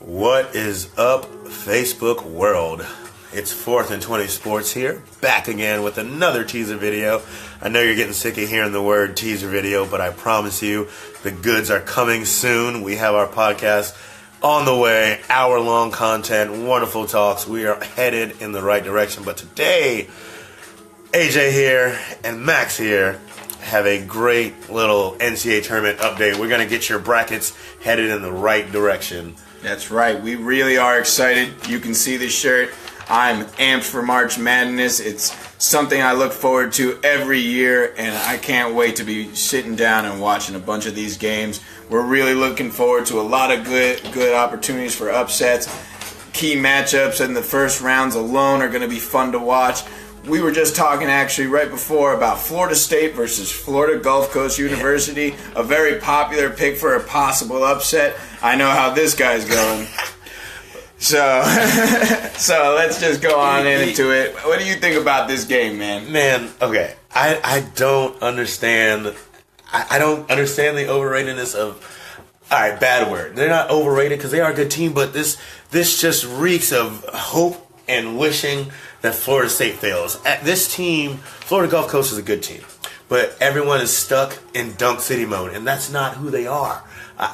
What is up, Facebook world? It's 4th and 20 Sports here, back again with another teaser video. I know you're getting sick of hearing the word teaser video, but I promise you the goods are coming soon. We have our podcast on the way, hour-long content, wonderful talks. We are headed in the right direction. But today, AJ here and Max here have a great little NCAA tournament update. We're going to get your brackets headed in the right direction. That's right. We really are excited. You can see this shirt. I'm amped for March Madness. It's something I look forward to every year, and I can't wait to be sitting down and watching a bunch of these games. We're really looking forward to a lot of good opportunities for upsets. Key matchups in the first rounds alone are going to be fun to watch. We were just talking actually right before about Florida State versus Florida Gulf Coast University, a very popular pick for a possible upset. I know how this guy's going. So let's just go on into it. What do you think about this game, man? Man, okay. I don't understand. I don't understand the overratedness of. All right, bad word. They're not overrated because they are a good team, but this just reeks of hope and wishing that Florida State fails. At this team, Florida Gulf Coast is a good team, but everyone is stuck in dunk city mode, and that's not who they are.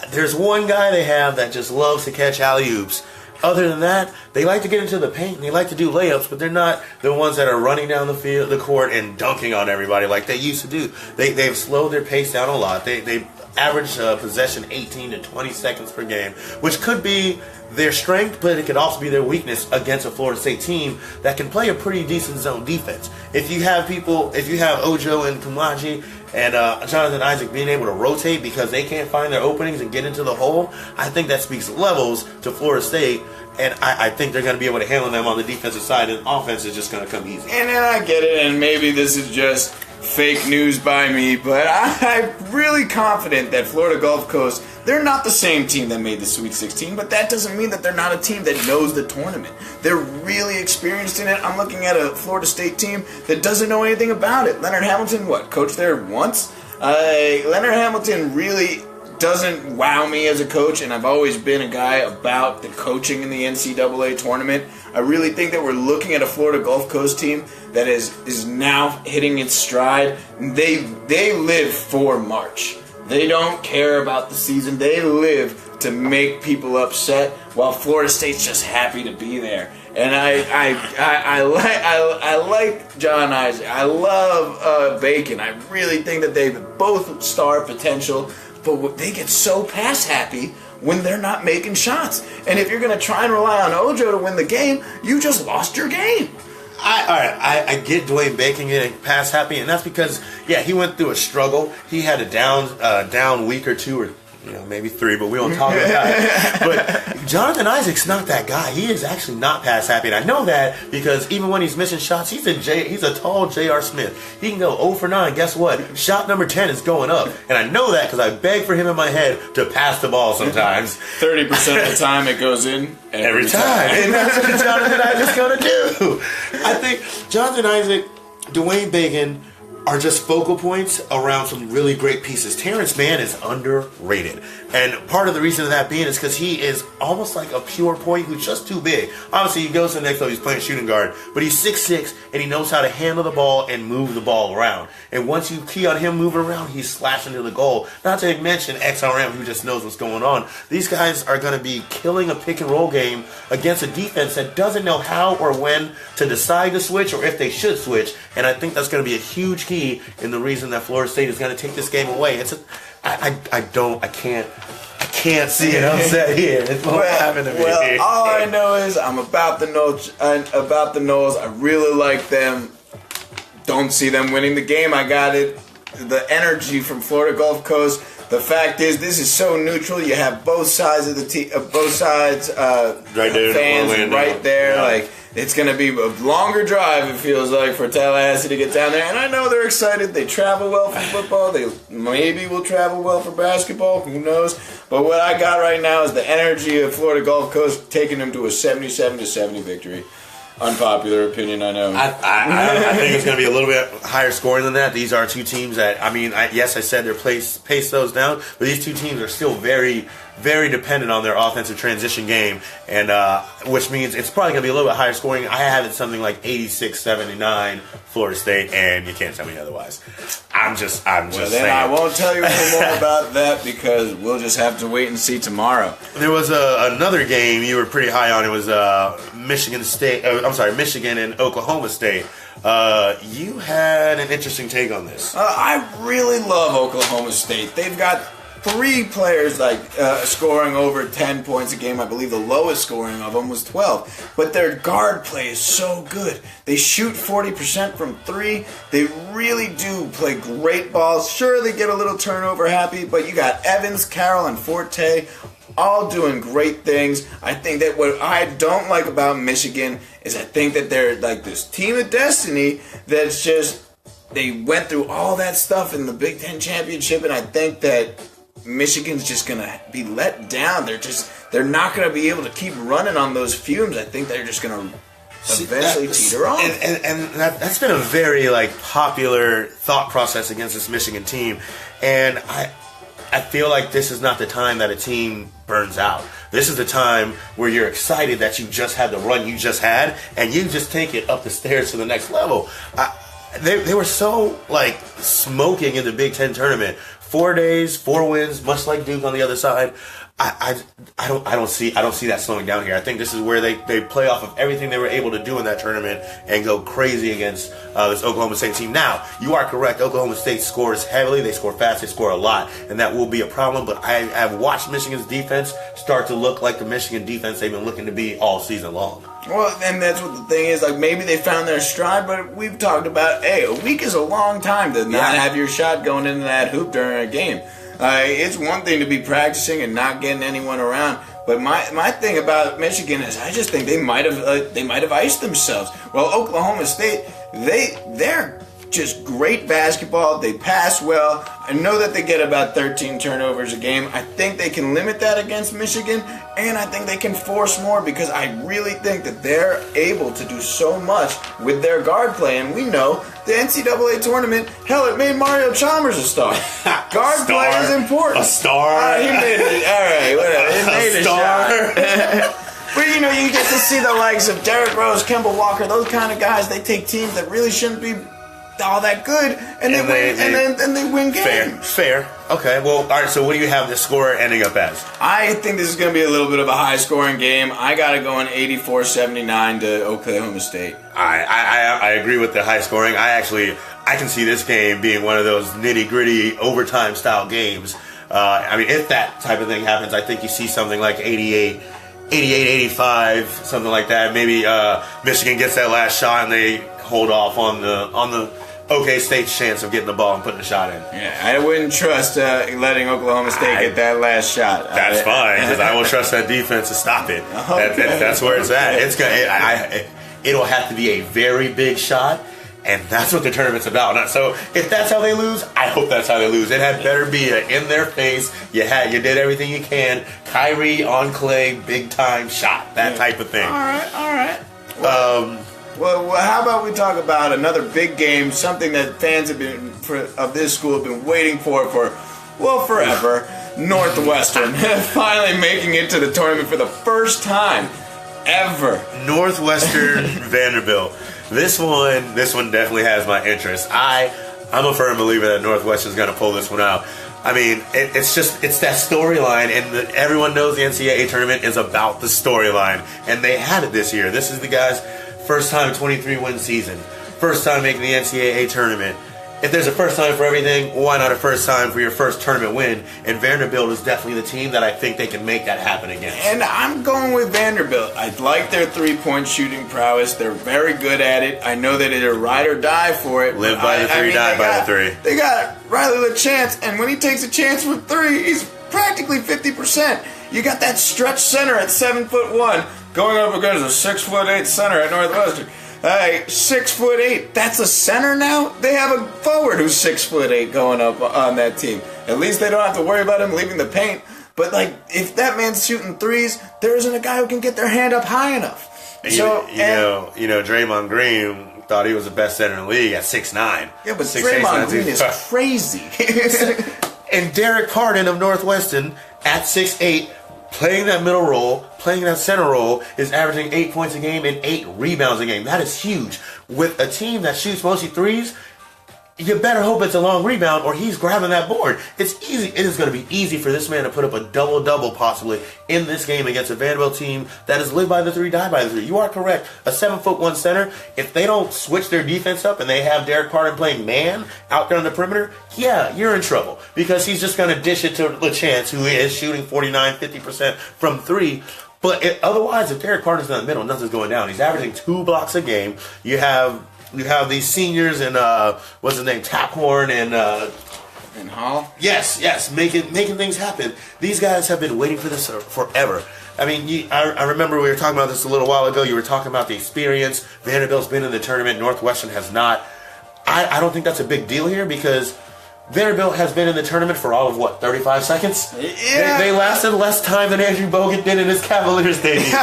There's one guy they have that just loves to catch alley-oops. Other than that, they like to get into the paint and they like to do layups, but they're not the ones that are running down the court and dunking on everybody like they used to do. They've slowed their pace down a lot. They average possession 18 to 20 seconds per game, which could be their strength, but it could also be their weakness against a Florida State team that can play a pretty decent zone defense. If you have Ojo and Kumaji and Jonathan Isaac being able to rotate because they can't find their openings and get into the hole, I think that speaks levels to Florida State, and I think they're going to be able to handle them on the defensive side, and offense is just going to come easy. And I get it, and maybe this is just fake news by me, but I'm really confident that Florida Gulf Coast, they're not the same team that made the Sweet 16, but that doesn't mean that they're not a team that knows the tournament. They're really experienced in it. I'm looking at a Florida State team that doesn't know anything about it. Leonard Hamilton, coached there once? Leonard Hamilton really doesn't wow me as a coach, and I've always been a guy about the coaching in the NCAA tournament. I really think that we're looking at a Florida Gulf Coast team that is now hitting its stride. They live for March. They don't care about the season. They live to make people upset, while Florida State's just happy to be there. And I like John Isaac. I love Bacon. I really think that they have both star potential, but they get so pass happy when they're not making shots. And if you're going to try and rely on Ojo to win the game, you just lost your game. I get Dwayne Bacon getting pass happy, and that's because, he went through a struggle. He had a down week or two, or maybe 3, but we don't talk about it. But Jonathan Isaac's not that guy. He is actually not pass happy, and I know that because even when he's missing shots, he's a tall J.R. Smith. He can go 0 for 9. Guess what? Shot number 10 is going up, and I know that because I beg for him in my head to pass the ball sometimes. 30% of the time it goes in. Every time. And that's what Jonathan Isaac's going to do. I think Jonathan Isaac, Dwayne Bacon are just focal points around some really great pieces. Terrence Mann is underrated. And part of the reason of that being is because he is almost like a pure point who's just too big. Obviously, he goes to the next level, he's playing shooting guard, but he's 6'6", and he knows how to handle the ball and move the ball around. And once you key on him moving around, he's slashing to the goal. Not to mention XRM, who just knows what's going on. These guys are going to be killing a pick-and-roll game against a defense that doesn't know how or when to decide to switch or if they should switch. And I think that's going to be a huge key in the reason that Florida State is going to take this game away. I can't see it upset here. It won't happen to me. Well, all I know is I'm about the Noles. I really like them. Don't see them winning the game. I got it. The energy from Florida Gulf Coast. The fact is, this is so neutral. You have both sides of the right there, fans right there. Yeah. Like, it's going to be a longer drive, it feels like, for Tallahassee to get down there. And I know they're excited. They travel well for football. They maybe will travel well for basketball. Who knows? But what I got right now is the energy of Florida Gulf Coast taking them to a 77-70 victory. Unpopular opinion, I know. I think it's going to be a little bit higher scoring than that. These are two teams that, yes, I said their pace those down, but these two teams are still very, very dependent on their offensive transition game, and which means it's probably going to be a little bit higher scoring. I have it something like 86-79 Florida State, and you can't tell me otherwise. I'm just then saying. I won't tell you any more about that because we'll just have to wait and see tomorrow. There was another game you were pretty high on. It was Michigan and Oklahoma State. You had an interesting take on this. I really love Oklahoma State. They've got 3 players scoring over 10 points a game. I believe the lowest scoring of them was 12. But their guard play is so good. They shoot 40% from 3. They really do play great balls. Sure, they get a little turnover happy, but you got Evans, Carroll, and Forte all doing great things. I think that what I don't like about Michigan is I think that they're like this team of destiny that's just, they went through all that stuff in the Big Ten Championship, and I think that Michigan's just going to be let down. They're not going to be able to keep running on those fumes. I think they're just going to eventually teeter off. And that's been a very popular thought process against this Michigan team. And I feel like this is not the time that a team burns out. This is the time where you're excited that you just had the run you just had, and you just take it up the stairs to the next level. They were so smoking in the Big Ten tournament. 4 days, 4 wins, much like Duke on the other side. I don't see that slowing down here. I think this is where they play off of everything they were able to do in that tournament and go crazy against this Oklahoma State team. Now, you are correct. Oklahoma State scores heavily. They score fast. They score a lot, and that will be a problem. But I've watched Michigan's defense start to look like the Michigan defense they've been looking to be all season long. Well, and that's what the thing is. Maybe they found their stride, but we've talked about, a week is a long time to not have your shot going into that hoop during a game. It's one thing to be practicing and not getting anyone around, but my thing about Michigan is I just think they might have iced themselves. Well, Oklahoma State, they're just great basketball. They pass well. I know that they get about 13 turnovers a game. I think they can limit that against Michigan, and I think they can force more because I really think that they're able to do so much with their guard play. And we know the NCAA tournament, hell, it made Mario Chalmers a star. Guard play is important. A star. He made it. All right, whatever. He made a shot. But you get to see the likes of Derrick Rose, Kemba Walker, those kind of guys. They take teams that really shouldn't be all that good, and they win games. Fair. Okay. Well, all right. So, what do you have the score ending up as? I think this is going to be a little bit of a high-scoring game. I got to go in 84-79 to Oklahoma State. I agree with the high scoring. I can see this game being one of those nitty-gritty overtime style games. If that type of thing happens, I think you see something like 88-85, something like that. Maybe Michigan gets that last shot and they hold off on the OK State's chance of getting the ball and putting a shot in. Yeah, I wouldn't trust letting Oklahoma State get that last shot. That's fine, because I will trust that defense to stop it. Okay. That's where it's at. It'll have to be a very big shot, and that's what the tournament's about. So if that's how they lose, I hope that's how they lose. It had better be an in their face. You did everything you can. Kyrie on clay, big time shot, that type of thing. All right. Well, how about we talk about another big game, something that fans of this school have been waiting for forever. Northwestern finally making it to the tournament for the first time ever. Northwestern Vanderbilt. This one definitely has my interest. I'm a firm believer that Northwestern's going to pull this one out. It's that storyline, and everyone knows the NCAA tournament is about the storyline, and they had it this year. This is the guys' first time 23-win season, first time making the NCAA tournament. If there's a first time for everything, why not a first time for your first tournament win? And Vanderbilt is definitely the team that I think they can make that happen against. And I'm going with Vanderbilt. I like their three-point shooting prowess. They're very good at it. I know that they're ride or die for it. Live by the three, die by the three. They got Riley LaChance, and when he takes a chance with three, he's practically 50%. You got that stretch center at 7'1", going up against a 6'8" center at Northwestern. 6'8". That's a center now? They have a forward who's 6'8" going up on that team. At least they don't have to worry about him leaving the paint. But if that man's shooting threes, there isn't a guy who can get their hand up high enough. Draymond Green thought he was the best center in the league at 6'9". Yeah, but Draymond Green is crazy. And Derek Carden of Northwestern at 6'8", playing that middle role, playing that center role, is averaging 8 points a game and 8 rebounds a game. That is huge. With a team that shoots mostly threes, you better hope it's a long rebound or he's grabbing that board. It's easy. It is going to be easy for this man to put up a double-double possibly in this game against a Vanderbilt team that is live by the three, die by the three. You are correct. A 7'1" center, if they don't switch their defense up and they have Derek Carter playing man out there on the perimeter, yeah, you're in trouble because he's just going to dish it to LaChance, who is shooting 49-50% from three. But otherwise, if Derek Carter's in the middle, nothing's going down. He's averaging 2 blocks a game. You have these seniors and what's his name, Taphorn and Hall. Yes, making things happen. These guys have been waiting for this forever. I mean, I remember we were talking about this a little while ago. You were talking about the experience. Vanderbilt's been in the tournament. Northwestern has not. I don't think that's a big deal here because Vanderbilt has been in the tournament for all of 35 seconds? Yeah. They lasted less time than Andrew Bogut did in his Cavaliers debut, bro.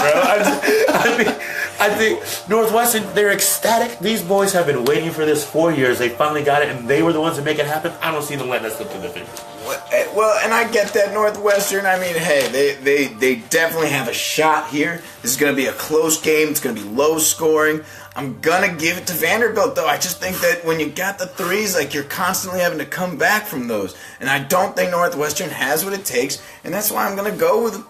I think Northwestern, they're ecstatic. These boys have been waiting for this 4 years. They finally got it, and they were the ones to make it happen. I don't see them letting that slip through their fingers. Well, and I get that Northwestern. I mean, hey, they definitely have a shot here. This is going to be a close game. It's going to be low scoring. I'm going to give it to Vanderbilt, though. I just think that when you got the threes, like, you're constantly having to come back from those. And I don't think Northwestern has what it takes. And that's why I'm going to go with,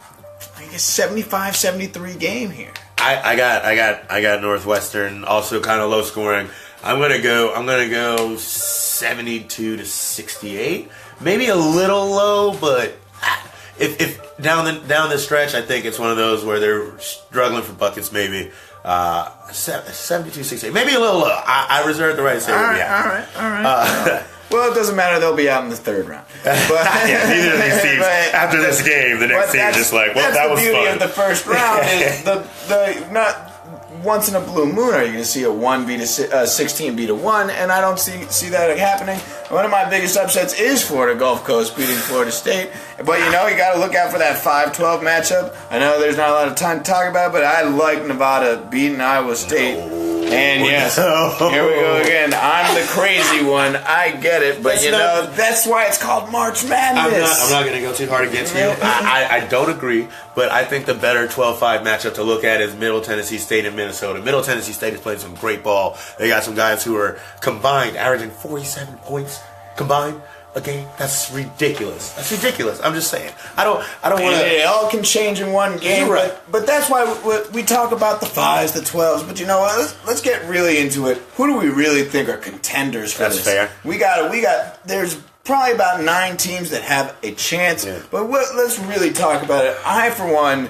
I guess, 75-73 game here. I got Northwestern, also kind of low scoring. I'm gonna go 72-68. Maybe a little low, but if down the stretch, I think it's one of those where they're struggling for buckets. Maybe 72-68, maybe a little low. I reserve the right to say. All right. Well, it doesn't matter. They'll be out in the third round. But, yeah, neither of these teams. After this game, the next team is just like, well, that was fun. That's the beauty of the first round is the not once in a blue moon are you going to see a 1 beat a 16 beat a 1, and I don't see that happening. One of my biggest upsets is Florida Gulf Coast beating Florida State. But, you got to look out for that 5-12 matchup. I know there's not a lot of time to talk about it, but I like Nevada beating Iowa State. And yes, here we go again. I'm the crazy one. I get it, but that's why it's called March Madness. I'm not going to go too hard against you. I don't agree, but I think the better 12-5 matchup to look at is Middle Tennessee State and Minnesota. Middle Tennessee State is playing some great ball. They got some guys who are combined averaging 47 points combined a game. That's ridiculous. I'm just saying. I don't want to. It all can change in one game. You're right. But that's why we talk about the 5s, the 12s. But you know what? Let's get really into it. Who do we really think are contenders for this? That's fair. We got. There's probably about 9 teams that have a chance. Yeah. But let's really talk about it. I, for one,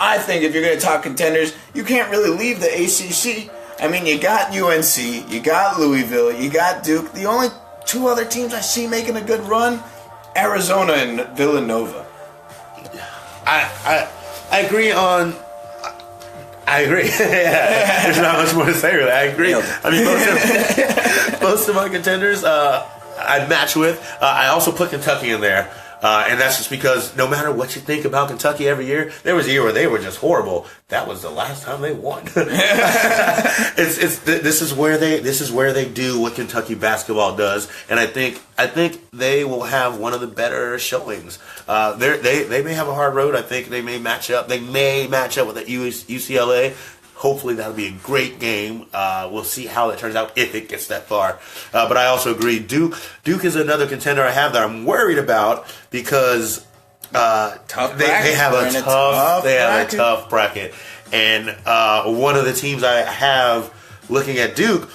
I think if you're going to talk contenders, you can't really leave the ACC. I mean, you got UNC, you got Louisville, you got Duke. The only 2 other teams I see making a good run, Arizona and Villanova. I agree on. I agree. Yeah, there's not much more to say really. I agree. I mean, most of my contenders I'd match with. I also put Kentucky in there. And that's just because no matter what you think about Kentucky every year, there was a year where they were just horrible. That was the last time they won. This is where they do what Kentucky basketball does, and I think they will have one of the better showings. They may have a hard road. I think they may match up. They may match up with the UCLA. Hopefully that'll be a great game. We'll see how it turns out if it gets that far. But I also agree, Duke is another contender I have that I'm worried about because they have a tough bracket. And one of the teams I have looking at Duke,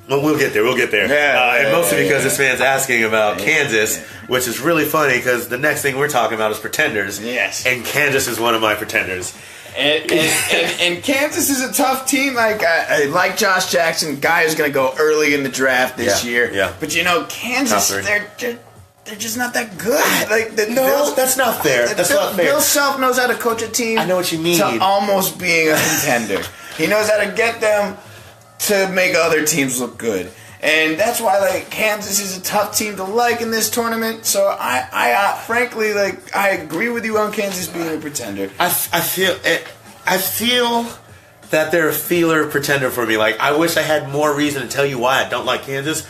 well, we'll get there. And mostly because this man's asking about Kansas, which is really funny because the next thing we're talking about is pretenders. Yes. And Kansas is one of my pretenders. And Kansas is a tough team. Like I like Josh Jackson, guy who's going to go early in the draft this year. Yeah. But Kansas, they're just not that good. That's not fair. That's not fair. Bill Self knows how to coach a team. I know what you mean. To almost being a contender. He knows how to get them to make other teams look good. And that's why, Kansas is a tough team to like in this tournament. So I frankly, I agree with you on Kansas being a pretender. I feel that they're a feeler pretender for me. I wish I had more reason to tell you why I don't like Kansas.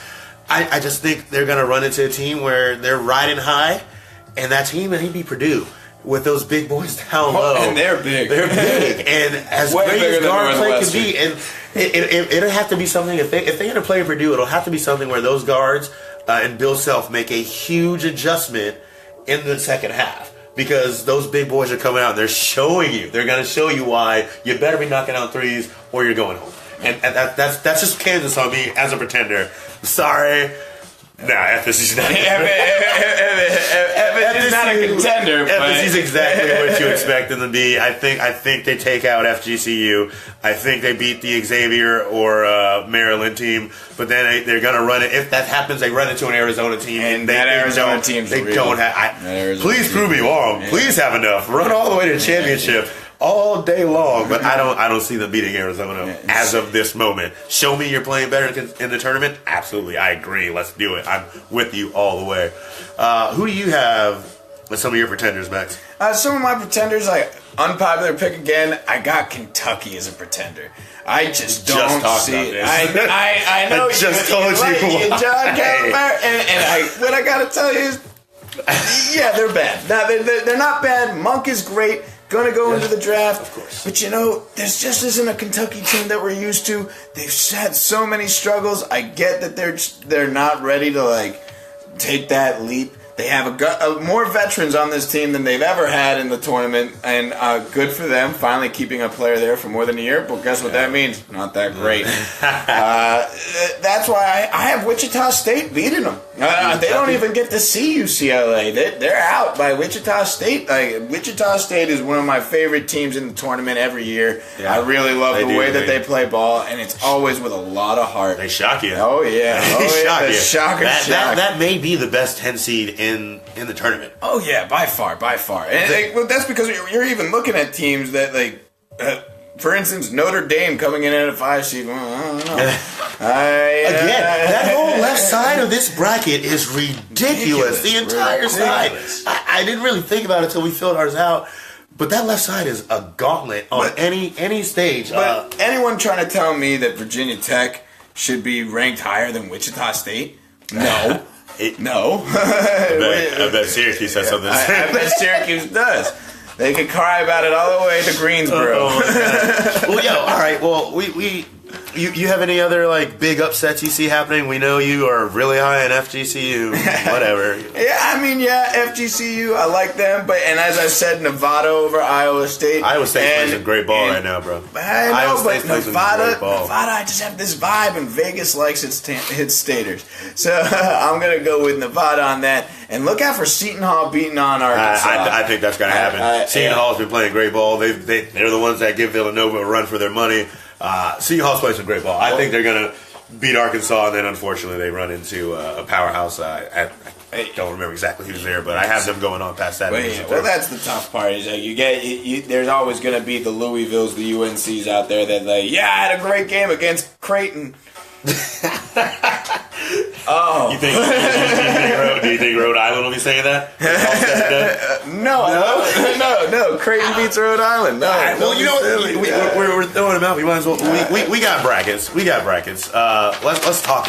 I just think they're going to run into a team where they're riding high, and that team, and he'd be Purdue. With those big boys down low. And they're big. They're big. And as great as guard play can be, and it'll have to be something, if they end up playing Purdue, it'll have to be something where those guards and Bill Self make a huge adjustment in the second half. Because those big boys are coming out and they're showing you. They're going to show you why you better be knocking out threes or you're going home. And that's just Kansas on me as a pretender. Sorry. Nah, FSU's not. FSU's not a contender. FSU's exactly what you expect them to be. I think they take out FGCU. I think they beat the Xavier or Maryland team. But then they're going to run it. If that happens, they run into an Arizona team. And that Arizona team, they don't have. Please prove me wrong. Yeah. Please have enough. Run all the way to the championship. All day long, but I don't see them beating Arizona as of this moment. Show me you're playing better in the tournament. Absolutely, I agree. Let's do it. I'm with you all the way. Who do you have as some of your pretenders, Max? Some of my pretenders, unpopular pick again. I got Kentucky as a pretender. I just don't see it. I know. I just told you. John Calipari, and what I gotta tell you is, yeah, they're bad. Now, they're not bad. Monk is great. Going to go into the draft. Of course. But, this just isn't a Kentucky team that we're used to. They've had so many struggles. I get that they're not ready to, take that leap. They have more veterans on this team than they've ever had in the tournament, and good for them finally keeping a player there for more than a year. But guess what that means? Not that great. That's why I have Wichita State beating them. They don't even get to see UCLA. They're out by Wichita State. Wichita State is one of my favorite teams in the tournament every year. Yeah, I really love the way that they play ball, and it's always with a lot of heart. They shock you. Oh, yeah. They shock you. Shock. That may be the best 10 seed in the tournament. Oh yeah, by far. And that's because you're even looking at teams that for instance, Notre Dame coming in at a 5 seed. Well, I don't know. Again, that whole left side of this bracket is ridiculous. The entire side. I didn't really think about it until we filled ours out. But that left side is a gauntlet on any stage. But anyone trying to tell me that Virginia Tech should be ranked higher than Wichita State? No. No. I bet Syracuse has something to say. I bet Syracuse does. They could cry about it all the way to Greensboro. Well, all right. Well, you have any other big upsets you see happening? We know you are really high in FGCU. Whatever. FGCU. I like them, and as I said, Nevada over Iowa State. Iowa State plays a great ball right now, bro. I know, but Nevada, I just have this vibe, and Vegas likes its staters. So I'm gonna go with Nevada on that. And look out for Seton Hall beating on Arkansas. I think that's gonna happen. Seton Hall's been playing great ball. They're the ones that give Villanova a run for their money. Seton Hall's playing some great ball. I think they're going to beat Arkansas, and then unfortunately they run into a powerhouse. I don't remember exactly who's there, but I have them going on past that. Well, that's the tough part. Is that there's always going to be the Louisvilles, the UNCs out there that I had a great game against Creighton. Oh, do you think Rhode Island will be saying that? No. Creighton beats Rhode Island. No. Right, well, you know what? We're throwing them out. We might as well. We got brackets. Let's talk.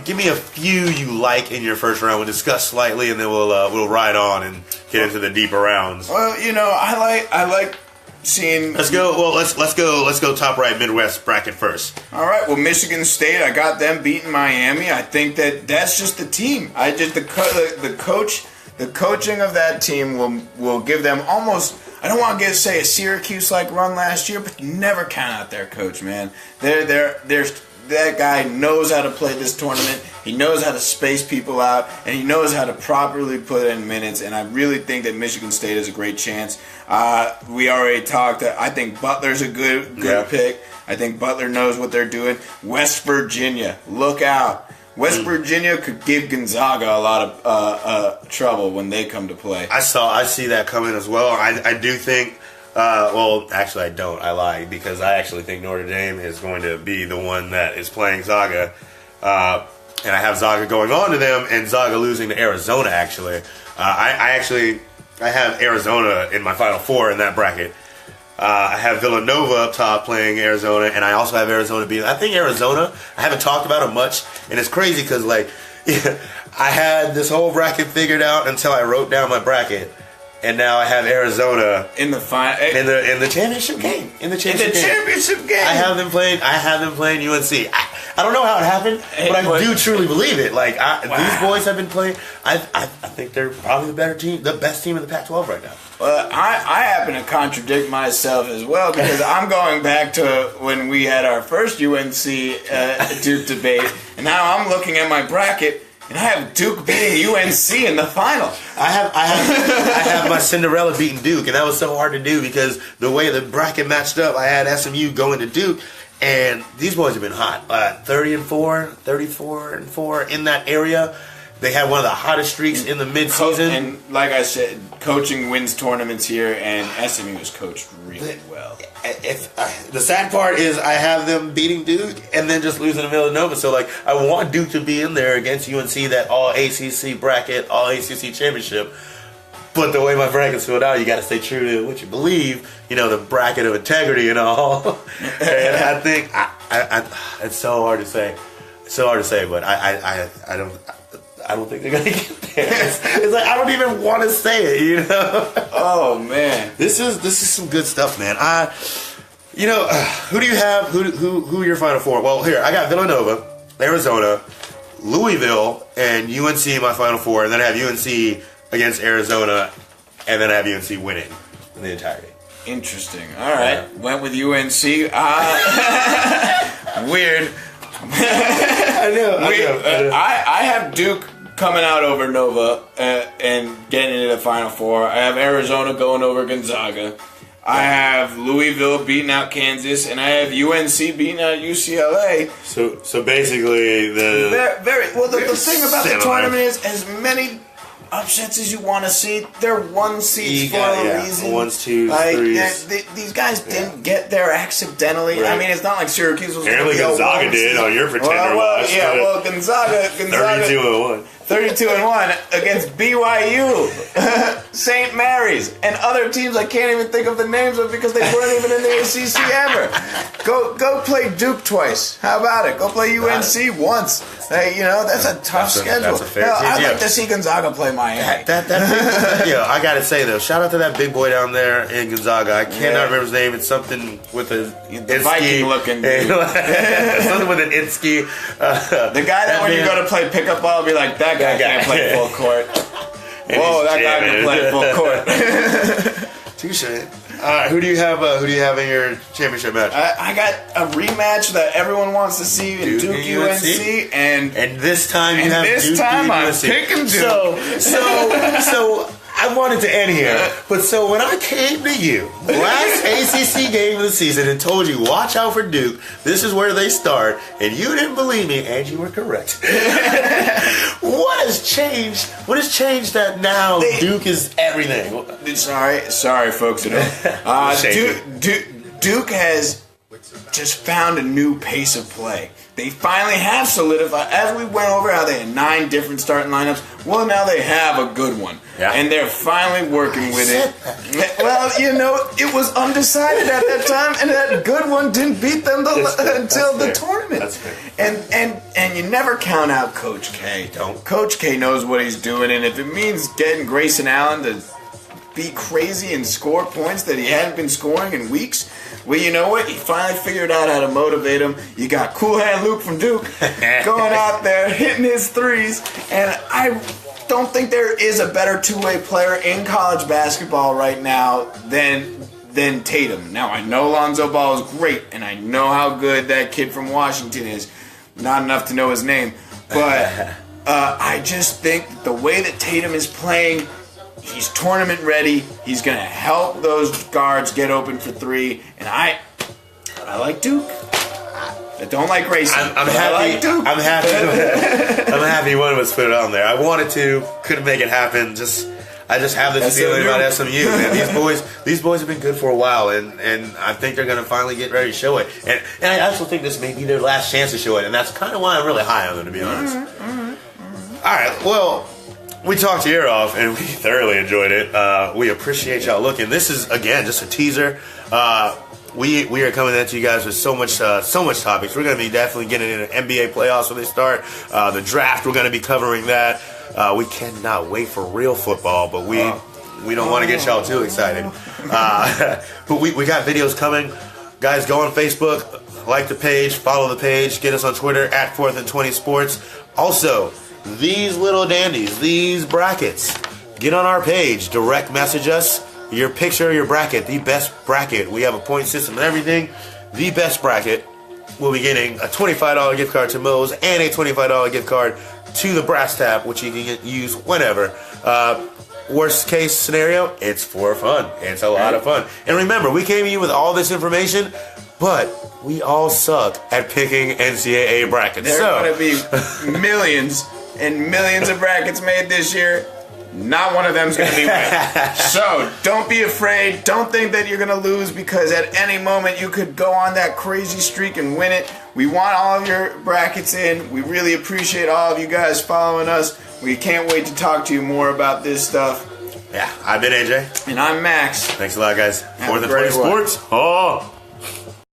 Give me a few you like in your first round. We'll discuss slightly, and then we'll ride on and get into the deeper rounds. Well, I like seeing. Let's go. Well, let's go top right Midwest bracket first. All right. Well, Michigan State, I got them beating Miami. I think that's just the team. The coaching of that team will give them almost. I don't want to say a Syracuse-like run last year, but you never count out their coach, man. That guy knows how to play this tournament. He knows how to space people out, and he knows how to properly put in minutes. And I really think that Michigan State has a great chance. We already talked. I think Butler's a good pick. I think Butler knows what they're doing. West Virginia, look out. West Virginia could give Gonzaga a lot of trouble when they come to play. I see that coming as well. I do think. Well, actually, I don't. I lie because I actually think Notre Dame is going to be the one that is playing Zaga, and I have Zaga going on to them, and Zaga losing to Arizona. Actually, I have Arizona in my Final Four in that bracket. I have Villanova up top playing Arizona, and I also have Arizona beating. I think Arizona, I haven't talked about it much, and it's crazy because I had this whole bracket figured out until I wrote down my bracket, and now I have Arizona in the in the championship game. Championship game. I have them playing UNC. I don't know how it happened, but I do truly believe it. Like these boys have been playing. I think they're probably the best team in the Pac-12 right now. Well, I happen to contradict myself as well because I'm going back to when we had our first UNC Duke debate, and now I'm looking at my bracket. And I have Duke beating UNC in the final. I have my Cinderella beating Duke, and that was so hard to do because the way the bracket matched up, I had SMU going to Duke, and these boys have been hot. 30-4, 34-4 in that area. They had one of the hottest streaks in the midseason. And like I said, coaching wins tournaments here, and SMU is coached really well. The sad part is I have them beating Duke and then just losing to Villanova. So, like, I want Duke to be in there against UNC, that all-ACC bracket, all-ACC championship. But the way my bracket's filled out, you got to stay true to what you believe. You know, the bracket of integrity and all. And I think it's so hard to say. It's so hard to say, but I don't think they're gonna get there. It's like I don't even want to say it, you know. Oh man, this is some good stuff, man. Who do you have? Who are your Final Four? Well, here I got Villanova, Arizona, Louisville, and UNC in my Final Four, and then I have UNC against Arizona, and then I have UNC winning in the entirety. Interesting. All right, went with UNC. Weird. I know. I have Duke coming out over Nova and getting into the Final Four. I have Arizona going over Gonzaga. I have Louisville beating out Kansas, and I have UNC beating out UCLA. So basically, the thing about the tournament is as many upsets as you want to see. They're one seeds for a reason. Ones, twos, threes. These guys didn't get there accidentally. Right. I mean, it's not like Syracuse was. Apparently, Gonzaga did on your pretender watch. Well, Gonzaga 32-1. 32-1 against BYU, St. Mary's, and other teams I can't even think of the names of because they weren't even in the ACC ever. Go play Duke twice. How about it? Go play UNC once. Hey, that's a tough schedule. That's a fair team. I'd like to see Gonzaga play Miami. I gotta say though, shout out to that big boy down there in Gonzaga. I cannot remember his name. It's something with the Viking looking dude. Something with an Insky. The guy that when you go to play pickup ball, be like, that guy can't play full court. Whoa, that guy can play full court. Touche. All right, who do you have in your championship match? I got a rematch that everyone wants to see in Duke UNC, and this time you have Duke I'm UNC. picking Duke. So I wanted to end here, but so when I came to you last ACC game of the season and told you watch out for Duke, this is where they start, and you didn't believe me, and you were correct. What has changed? What has changed that now Duke is everything? Sorry, folks at home. Duke has just found a new pace of play. They finally have solidified, as we went over how they had 9 different starting lineups, well, now they have a good one. Yeah. And they're finally working with it. Well, it was undecided at that time, and that good one didn't beat them until the tournament. That's fair. And you never count out Coach K. Don't. Coach K knows what he's doing, and if it means getting Grayson Allen to be crazy and score points that he hadn't been scoring in weeks, well, you know what? He finally figured out how to motivate him. You got Cool Hand Luke from Duke going out there, hitting his threes, and I don't think there is a better two-way player in college basketball right now than Tatum. Now, I know Lonzo Ball is great, and I know how good that kid from Washington is. Not enough to know his name, but I just think the way that Tatum is playing, he's tournament ready. He's going to help those guards get open for 3. And I like Duke. I don't like Grayson. I'm happy. I like Duke. I'm happy. I'm happy one of us put it on there. I wanted to, couldn't make it happen. I just have this feeling about SMU. Man. These boys have been good for a while, and I think they're going to finally get ready to show it. And I also think this may be their last chance to show it, and that's kind of why I'm really high on them, to be honest. All right, well, we talked your ear off, and we thoroughly enjoyed it. We appreciate y'all looking. This is, again, just a teaser. we are coming at you guys with so much topics. We're going to be definitely getting into NBA playoffs when they start. The draft, we're going to be covering that. We cannot wait for real football, but we don't want to get y'all too excited. But we got videos coming. Guys, go on Facebook, like the page, follow the page, get us on Twitter at 4th and 20 Sports. Also, these little dandies, these brackets, get on our page, direct message us your picture, your bracket, the best bracket. We have a point system and everything. The best bracket will be getting a $25 gift card to Moe's and a $25 gift card to the Brass Tap, which you can use whenever. Worst case scenario, it's for fun. It's a lot of fun. And remember, we came to you with all this information, but we all suck at picking NCAA brackets. There are going to be millions and millions of brackets made this year. Not one of them's going to be winning. So don't be afraid. Don't think that you're going to lose, because at any moment you could go on that crazy streak and win it. We want all of your brackets in. We really appreciate all of you guys following us. We can't wait to talk to you more about this stuff. Yeah, I've been AJ. And I'm Max. Thanks a lot, guys. Have For a the great 20 one. Sports. Oh.